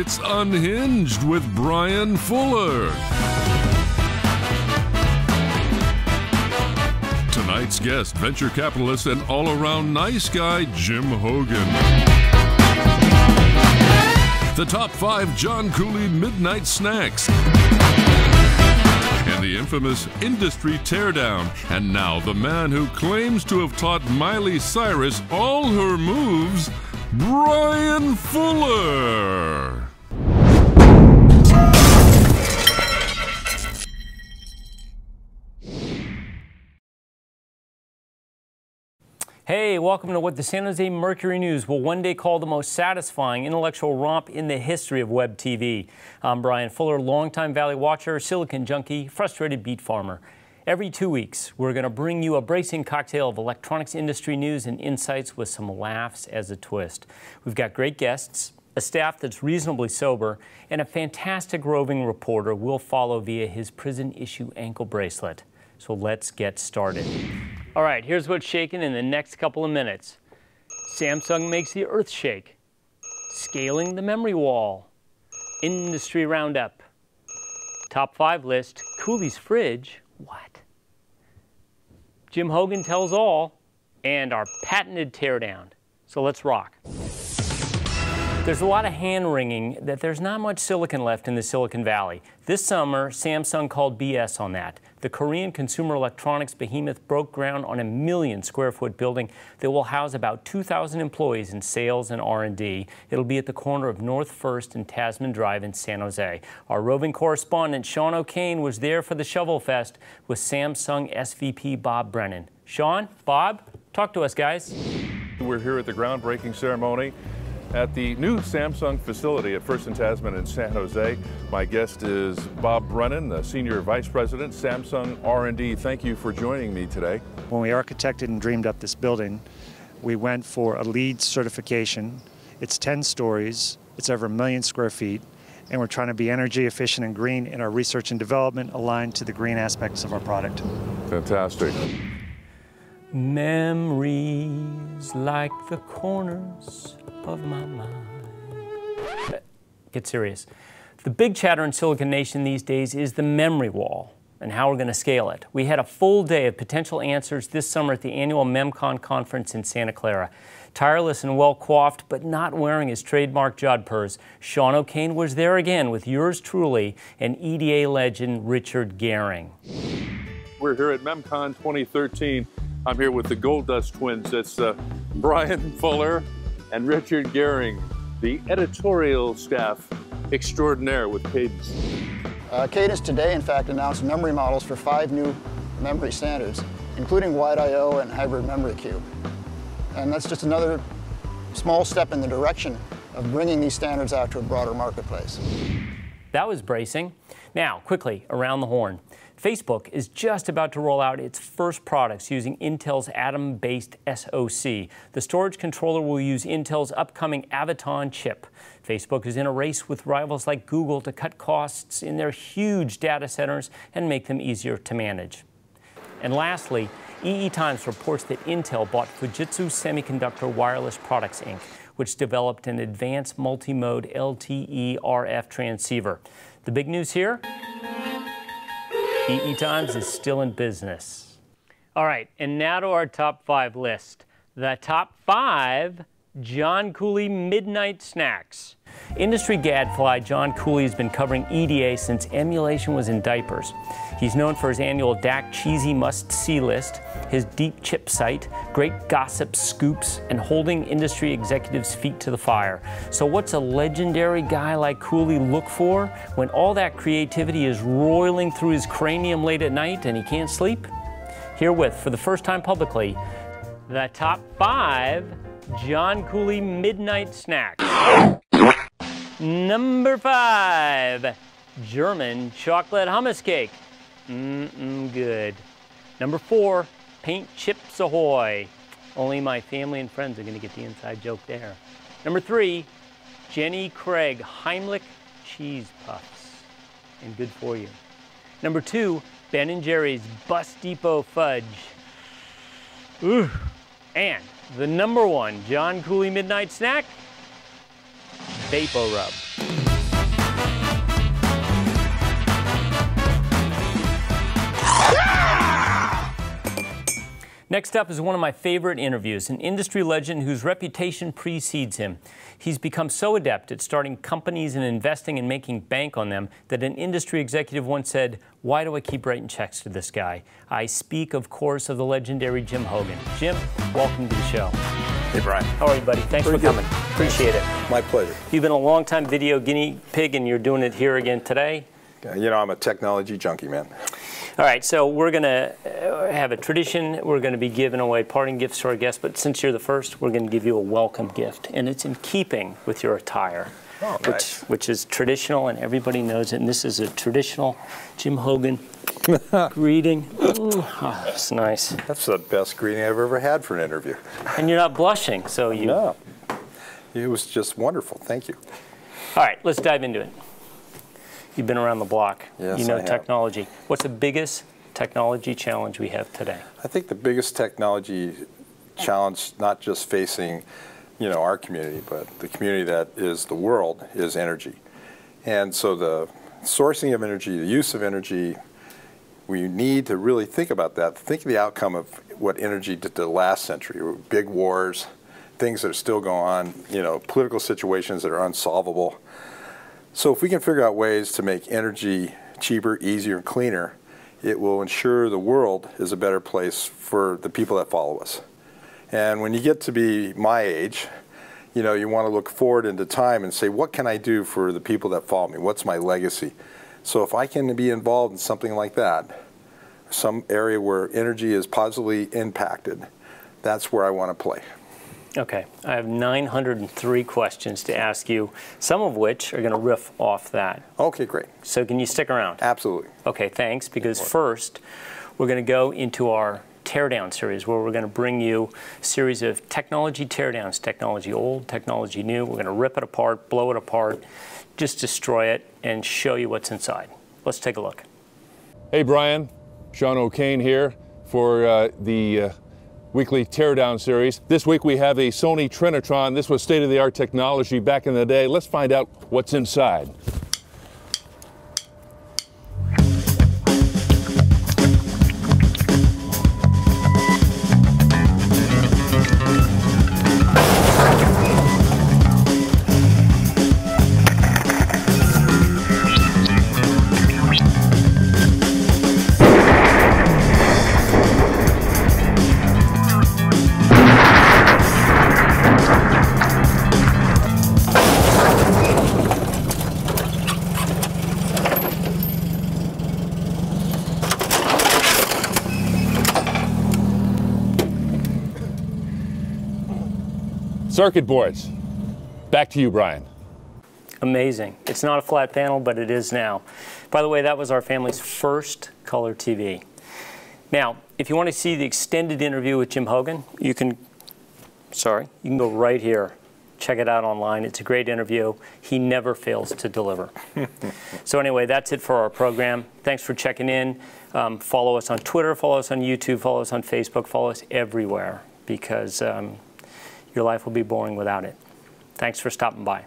It's Unhinged with Brian Fuller. Tonight's guest, venture capitalist and all-around nice guy, Jim Hogan. The top 5 John Cooley midnight snacks. And the infamous industry teardown. And now the man who claims to have taught Miley Cyrus all her moves, Brian Fuller. Hey, welcome to what the San Jose Mercury News will one day call the most satisfying intellectual romp in the history of WebTV. I'm Brian Fuller, longtime Valley watcher, silicon junkie, frustrated beet farmer. Every 2 weeks, we're going to bring you a bracing cocktail of electronics industry news and insights with some laughs as a twist. We've got great guests, a staff that's reasonably sober, and a fantastic roving reporter we'll follow via his prison issue ankle bracelet. So let's get started. All right, here's what's shaking in the next couple of minutes. Samsung makes the earth shake. Scaling the memory wall. Industry roundup. Top 5 list, Cooley's fridge. What? Jim Hogan tells all, and our patented teardown. So let's rock. There's a lot of hand-wringing that there's not much silicon left in the Silicon Valley. This summer, Samsung called BS on that. The Korean consumer electronics behemoth broke ground on a 1 million square foot building that will house about 2,000 employees in sales and R&D. It'll be at the corner of North First and Tasman Drive in San Jose. Our roving correspondent, Sean O'Kane, was there for the Shovel Fest with Samsung SVP Bob Brennan. Sean, Bob, talk to us, guys. We're here at the groundbreaking ceremony at the new Samsung facility at First and Tasman in San Jose. My guest is Bob Brennan, the Senior Vice President, Samsung R&D. Thank you for joining me today. When we architected and dreamed up this building, we went for a LEED certification. It's 10 stories, it's over 1 million square feet, and we're trying to be energy efficient and green in our research and development aligned to the green aspects of our product. Fantastic. Memories like the corners of my mind. Get serious. The big chatter in Silicon Nation these days is the memory wall and how we're going to scale it. We had a full day of potential answers this summer at the annual MemCon conference in Santa Clara. Tireless and well-coiffed, but not wearing his trademark jodhpurs, Sean O'Kane was there again with yours truly and EDA legend Richard Gehring. We're here at MemCon 2013. I'm here with the Gold Dust twins. It's Brian Fuller and Richard Gehring, the editorial staff extraordinaire with Cadence. Cadence today, in fact, announced memory models for 5 new memory standards, including wide I/O and hybrid memory cube. And that's just another small step in the direction of bringing these standards out to a broader marketplace. That was bracing. Now, quickly, around the horn. Facebook is just about to roll out its first products using Intel's Atom-based SoC. The storage controller will use Intel's upcoming Avoton chip. Facebook is in a race with rivals like Google to cut costs in their huge data centers and make them easier to manage. And lastly, EE Times reports that Intel bought Fujitsu Semiconductor Wireless Products, Inc., which developed an advanced multi-mode LTE RF transceiver. The big news here? EE Times is still in business. All right, and now to our top 5 list. The top 5 John Cooley midnight snacks. Industry gadfly John Cooley has been covering EDA since emulation was in diapers. He's known for his annual DAC Cheesy Must-See list, his deep chip site, great gossip scoops, and holding industry executives' feet to the fire. So what's a legendary guy like Cooley look for when all that creativity is roiling through his cranium late at night and he can't sleep? Herewith, for the first time publicly, the top 5 John Cooley midnight snacks. Number 5, German chocolate hummus cake. Good. Number 4, paint chips ahoy. Only my family and friends are going to get the inside joke there. Number 3, Jenny Craig Heimlich cheese puffs. And good for you. Number 2, Ben & Jerry's Bus Depot fudge. Ooh. And the number 1 John Cooley midnight snack, Vapo Rub. Next up is one of my favorite interviews, an industry legend whose reputation precedes him. He's become so adept at starting companies and investing and making bank on them that an industry executive once said, "Why do I keep writing checks to this guy?" I speak, of course, of the legendary Jim Hogan. Jim, welcome to the show. Hey, Brian. How are you, buddy? Thanks for coming. Appreciate it. My pleasure. You've been a long-time video guinea pig, and you're doing it here again today. You know, I'm a technology junkie, man. All right, so we're going to have a tradition. We're going to be giving away parting gifts to our guests, but since you're the first, we're going to give you a welcome gift, and it's in keeping with your attire, nice. which is traditional, and everybody knows it, and this is a traditional Jim Hogan greeting. Oh, that's nice. That's the best greeting I've ever had for an interview. And you're not blushing, so you... No. It was just wonderful. Thank you. All right, let's dive into it. You've been around the block. Yes, you know I have. technology. What's the biggest technology challenge we have today? I think the biggest technology challenge, not just facing, you know, our community, but the community that is the world, is energy. And so the sourcing of energy, the use of energy, we need to really think about that. Think of the outcome of what energy did the last century. Big wars, things that are still going on, you know, political situations that are unsolvable. So if we can figure out ways to make energy cheaper, easier, and cleaner, it will ensure the world is a better place for the people that follow us. And when you get to be my age, you know, you want to look forward into time and say, what can I do for the people that follow me? What's my legacy? So if I can be involved in something like that, some area where energy is positively impacted, that's where I want to play. Okay, I have 903 questions to ask you, some of which are going to riff off that. Okay, great. So can you stick around? Absolutely. Okay, thanks, because first we're going to go into our teardown series where we're going to bring you a series of technology teardowns, technology old, technology new. We're going to rip it apart, blow it apart, just destroy it, and show you what's inside. Let's take a look. Hey, Brian. Sean O'Kane here for the weekly teardown series. This week we have a Sony Trinitron. This was state-of-the-art technology back in the day. Let's find out what's inside. Circuit boards. Back to you, Brian. Amazing. It's not a flat panel, but it is now. By the way, that was our family's first color TV. Now, if you want to see the extended interview with Jim Hogan, you can go right here. Check it out online. It's a great interview. He never fails to deliver. So anyway, that's it for our program. Thanks for checking in. Follow us on Twitter, follow us on YouTube, follow us on Facebook, follow us everywhere, because your life will be boring without it. Thanks for stopping by.